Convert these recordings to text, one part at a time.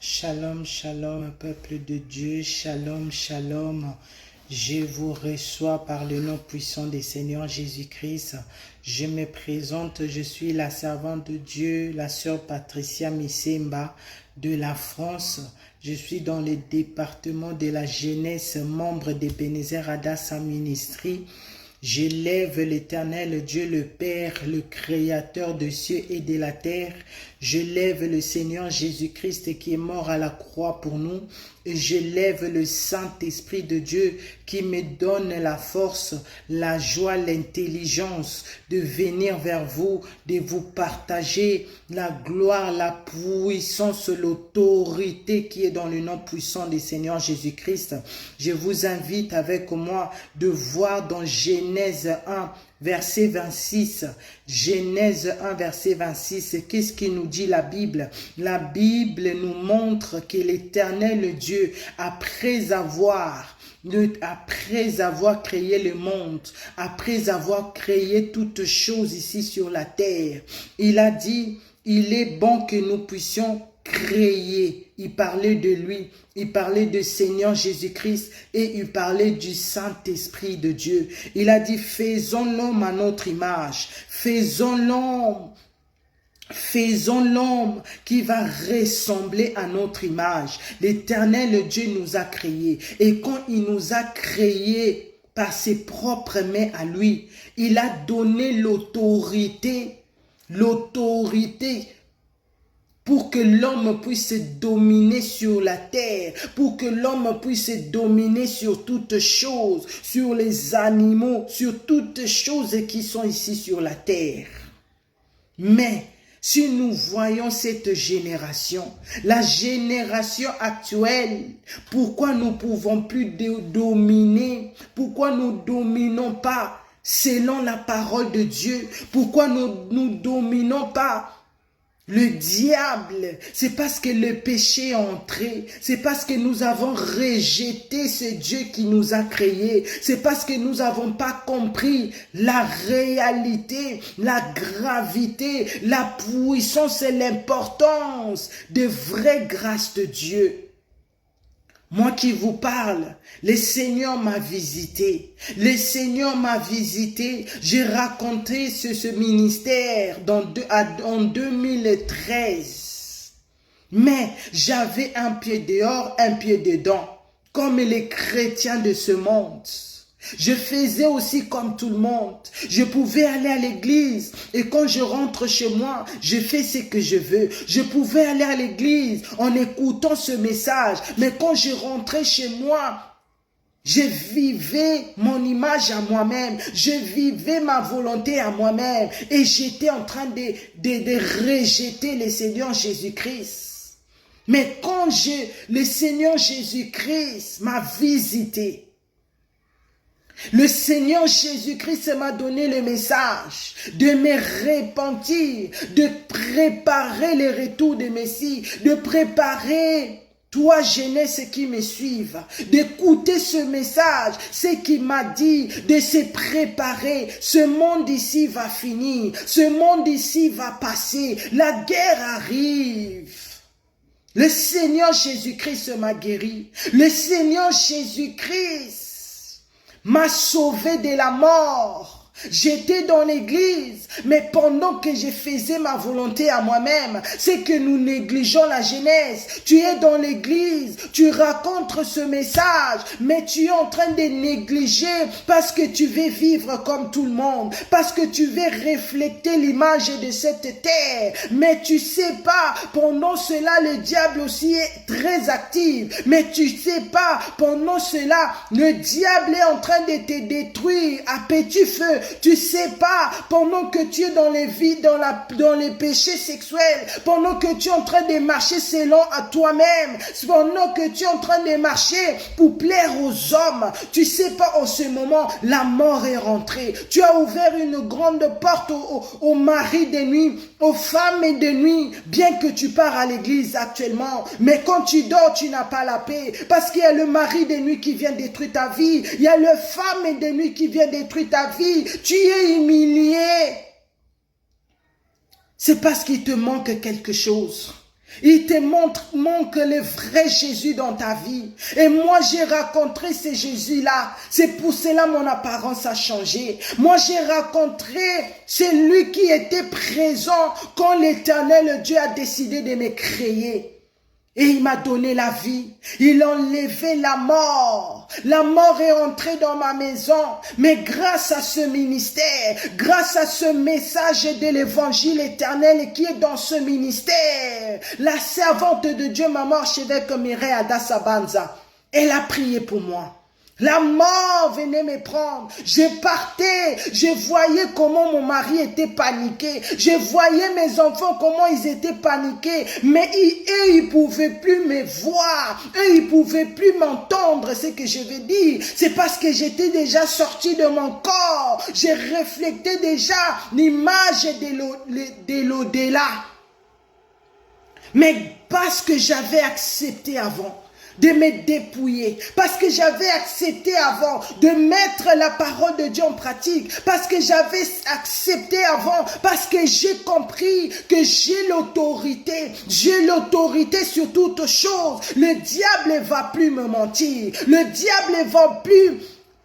Shalom, shalom, peuple de Dieu, shalom, shalom. Je vous reçois par le nom puissant du Seigneur Jésus-Christ. Je me présente, je suis la servante de Dieu, la sœur Patricia Misemba de la France. Je suis dans le département de la jeunesse, membre de Ebenezer Adassa Ministry. J'élève l'Éternel Dieu le Père, le Créateur des cieux et de la terre. Je lève le Seigneur Jésus-Christ qui est mort à la croix pour nous. Et je lève le Saint-Esprit de Dieu qui me donne la force, la joie, l'intelligence de venir vers vous, de vous partager la gloire, la puissance, l'autorité qui est dans le nom puissant du Seigneur Jésus-Christ. Je vous invite avec moi de voir dans Genèse 1, verset 26, Genèse 1, verset 26, qu'est-ce qui nous dit la Bible? La Bible nous montre que l'Éternel Dieu, après avoir créé le monde, après avoir créé toutes choses ici sur la terre, il a dit, il est bon que nous puissions créer. Il parlait de lui, il parlait de Seigneur Jésus-Christ et il parlait du Saint-Esprit de Dieu. Il a dit, faisons l'homme à notre image, faisons l'homme qui va ressembler à notre image. L'Éternel Dieu nous a créés et quand il nous a créés par ses propres mains à lui, il a donné l'autorité pour que l'homme puisse dominer sur la terre, pour que l'homme puisse dominer sur toutes choses, sur les animaux, sur toutes choses qui sont ici sur la terre. Mais si nous voyons cette génération, la génération actuelle, pourquoi nous ne pouvons plus dominer? Pourquoi nous ne dominons pas selon la parole de Dieu? Pourquoi nous ne dominons pas le diable? C'est parce que le péché est entré. C'est parce que nous avons rejeté ce Dieu qui nous a créés. C'est parce que nous n'avons pas compris la réalité, la gravité, la puissance et l'importance de vraie grâce de Dieu. Moi qui vous parle, le Seigneur m'a visité. Le Seigneur m'a visité. J'ai raconté ce ministère en 2013. Mais j'avais un pied dehors, un pied dedans, comme les chrétiens de ce monde. Je faisais aussi comme tout le monde. Je pouvais aller à l'église et quand je rentre chez moi, je fais ce que je veux. Je pouvais aller à l'église en écoutant ce message, mais quand je rentrais chez moi, je vivais mon image à moi-même, je vivais ma volonté à moi-même et j'étais en train de rejeter le Seigneur Jésus-Christ. Mais quand le Seigneur Jésus-Christ m'a visité, le Seigneur Jésus-Christ m'a donné le message de me repentir, de préparer le retour de Messie, de préparer toi jeunesse qui me suivent, d'écouter ce message, ce qu'il m'a dit, de se préparer. Ce monde ici va finir, ce monde ici va passer, la guerre arrive. Le Seigneur Jésus-Christ m'a guéri, le Seigneur Jésus-Christ m'a sauvé de la mort. J'étais dans l'église, mais pendant que je faisais ma volonté à moi-même, c'est que nous négligeons la jeunesse. Tu es dans l'église, tu racontes ce message, mais tu es en train de négliger parce que tu veux vivre comme tout le monde, parce que tu veux refléter l'image de cette terre. Mais tu sais pas, pendant cela, le diable aussi est très actif. Mais tu sais pas, pendant cela, le diable est en train de te détruire à petit feu. Tu sais pas, pendant que tu es dans les vies, dans les péchés sexuels, pendant que tu es en train de marcher selon à toi-même, pendant que tu es en train de marcher pour plaire aux hommes, tu sais pas en ce moment, la mort est rentrée. Tu as ouvert une grande porte aux maris de nuit, aux femmes de nuit, bien que tu pars à l'église actuellement. Mais quand tu dors, tu n'as pas la paix, parce qu'il y a le mari de nuit qui vient détruire ta vie, il y a le femme de nuit qui vient détruire ta vie. Tu es humilié. C'est parce qu'il te manque quelque chose. Il te manque le vrai Jésus dans ta vie. Et moi, j'ai rencontré ce Jésus-là. C'est pour cela mon apparence a changé. Moi, j'ai rencontré celui qui était présent quand l'Éternel Dieu a décidé de me créer. Et il m'a donné la vie. Il a enlevé la mort. La mort est entrée dans ma maison. Mais grâce à ce ministère, grâce à ce message de l'évangile éternel qui est dans ce ministère, la servante de Dieu, maman archevêque Mireille Adassa Banza, elle a prié pour moi. La mort venait me prendre. Je partais. Je voyais comment mon mari était paniqué. Je voyais mes enfants comment ils étaient paniqués. Mais eux, ils ne pouvaient plus me voir. Eux, ils ne pouvaient plus m'entendre ce que je veux dire. C'est parce que j'étais déjà sorti de mon corps. J'ai reflété déjà l'image de l'au-delà. Mais parce que j'avais accepté avant de me dépouiller, parce que j'avais accepté avant de mettre la parole de Dieu en pratique, parce que j'avais accepté avant, parce que j'ai compris que j'ai l'autorité sur toute chose. Le diable ne va plus me mentir, le diable ne va plus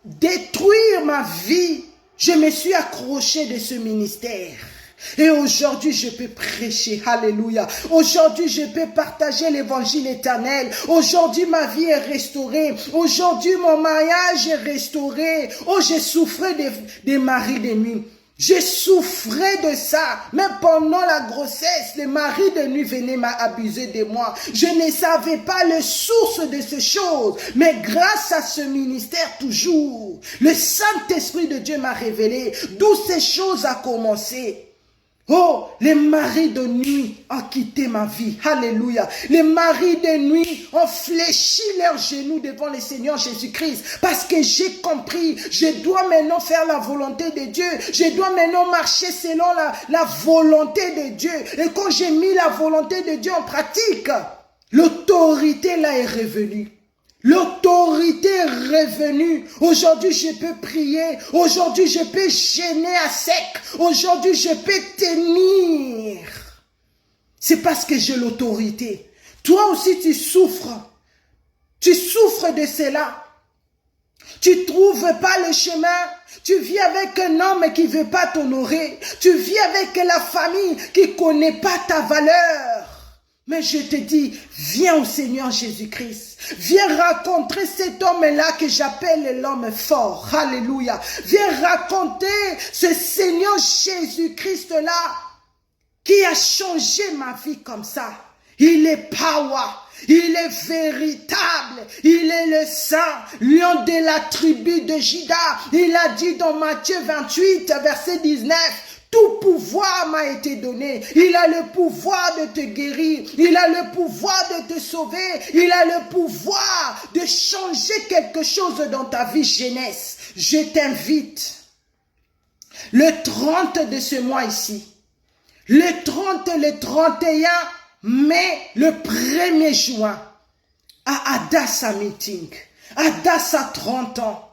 détruire ma vie. Je me suis accroché de ce ministère. Et aujourd'hui, je peux prêcher, alléluia. Aujourd'hui, je peux partager l'évangile éternel. Aujourd'hui, ma vie est restaurée. Aujourd'hui, mon mariage est restauré. Oh, j'ai souffert des maris de nuit. J'ai souffert de ça. Même pendant la grossesse, les maris de nuit venaient m'abuser de moi. Je ne savais pas le source de ces choses. Mais grâce à ce ministère toujours, le Saint-Esprit de Dieu m'a révélé d'où ces choses ont commencé. Oh, les maris de nuit ont quitté ma vie. Alléluia. Les maris de nuit ont fléchi leurs genoux devant le Seigneur Jésus-Christ. Parce que j'ai compris, je dois maintenant faire la volonté de Dieu. Je dois maintenant marcher selon la volonté de Dieu. Et quand j'ai mis la volonté de Dieu en pratique, l'autorité là est revenue. L'autorité est revenue. Aujourd'hui, je peux prier. Aujourd'hui, je peux jeûner à sec. Aujourd'hui, je peux tenir. C'est parce que j'ai l'autorité. Toi aussi, tu souffres. Tu souffres de cela. Tu ne trouves pas le chemin. Tu vis avec un homme qui ne veut pas t'honorer. Tu vis avec la famille qui ne connaît pas ta valeur. Mais je te dis, viens au Seigneur Jésus-Christ. Viens rencontrer cet homme-là que j'appelle l'homme fort. Alléluia. Viens raconter ce Seigneur Jésus-Christ-là qui a changé ma vie comme ça. Il est power. Il est véritable. Il est le saint, lion de la tribu de Juda. Il a dit dans Matthieu 28, verset 19, tout pouvoir m'a été donné. Il a le pouvoir de te guérir. Il a le pouvoir de te sauver. Il a le pouvoir de changer quelque chose dans ta vie jeunesse. Je t'invite, le 30 de ce mois ici, le 30, le 31 mai, le 1er juin, à Adassa Meeting, Adassa 30 ans.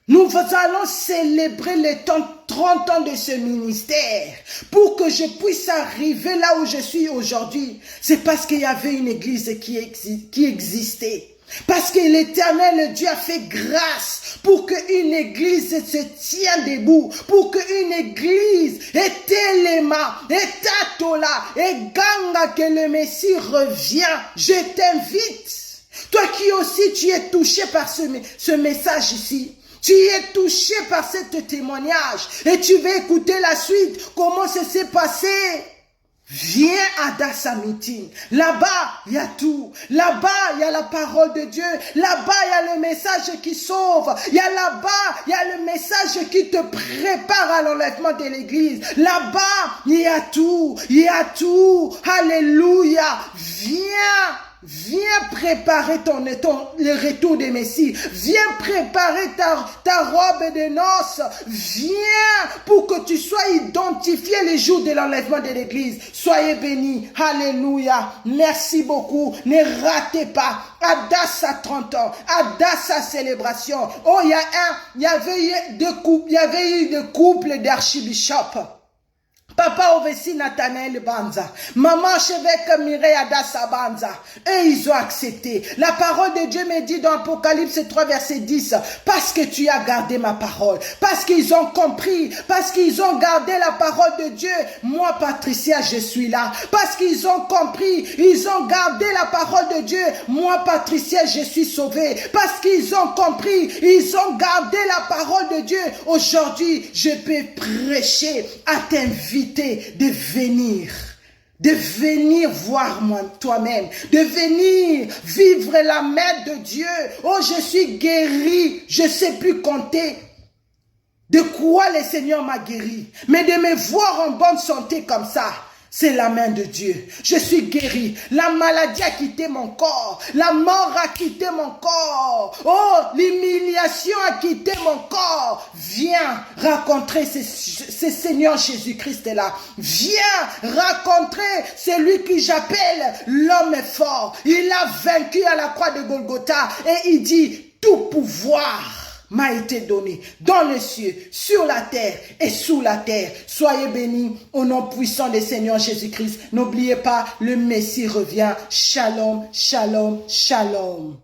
Nous allons célébrer les 30 ans de ce ministère pour que je puisse arriver là où je suis aujourd'hui. C'est parce qu'il y avait une église qui existait. Parce que l'Éternel Dieu a fait grâce pour qu'une église se tienne debout, pour qu'une église est élément, est atola, et ganga que le Messie revient. Je t'invite, toi qui aussi tu es touché par ce message ici. Tu es touché par ce témoignage et tu veux écouter la suite, comment ça s'est passé. Viens à Adassa Meeting. Là-bas, il y a tout. Là-bas, il y a la parole de Dieu. Là-bas, il y a le message qui sauve. Il y a là-bas, il y a le message qui te prépare à l'enlèvement de l'église. Là-bas, il y a tout. Il y a tout. Alléluia. Viens préparer le retour des Messie. Viens préparer ta robe de noces. Viens pour que tu sois identifié les jours de l'enlèvement de l'église. Soyez bénis. Alléluia. Merci beaucoup. Ne ratez pas. Adassa 30 ans. Adassa célébration. Oh, il y avait eu deux couples d'archibishops Papa Ovesi Nathanaël Banza, Maman Chevêque Mireille Adassa Banza, eux ils ont accepté. La parole de Dieu me dit dans Apocalypse 3 verset 10, parce que tu as gardé ma parole, parce qu'ils ont compris, parce qu'ils ont gardé la parole de Dieu, moi Patricia je suis là, parce qu'ils ont compris, ils ont gardé la parole de Dieu, moi Patricia je suis sauvée, parce qu'ils ont compris, ils ont gardé la parole de Dieu. Aujourd'hui je peux prêcher à t'inviter de venir voir moi toi-même, de venir vivre la main de Dieu. Oh, je suis guéri, je ne sais plus compter de quoi le Seigneur m'a guéri, mais de me voir en bonne santé comme ça, c'est la main de Dieu. Je suis guéri. La maladie a quitté mon corps. La mort a quitté mon corps. Oh, l'humiliation a quitté mon corps. Viens rencontrer ce Seigneur Jésus-Christ là. Viens rencontrer celui que j'appelle l'homme fort. Il a vaincu à la croix de Golgotha et il dit tout pouvoir m'a été donné dans les cieux, sur la terre et sous la terre. Soyez bénis au nom puissant du Seigneur Jésus-Christ. N'oubliez pas, le Messie revient. Shalom, shalom, shalom.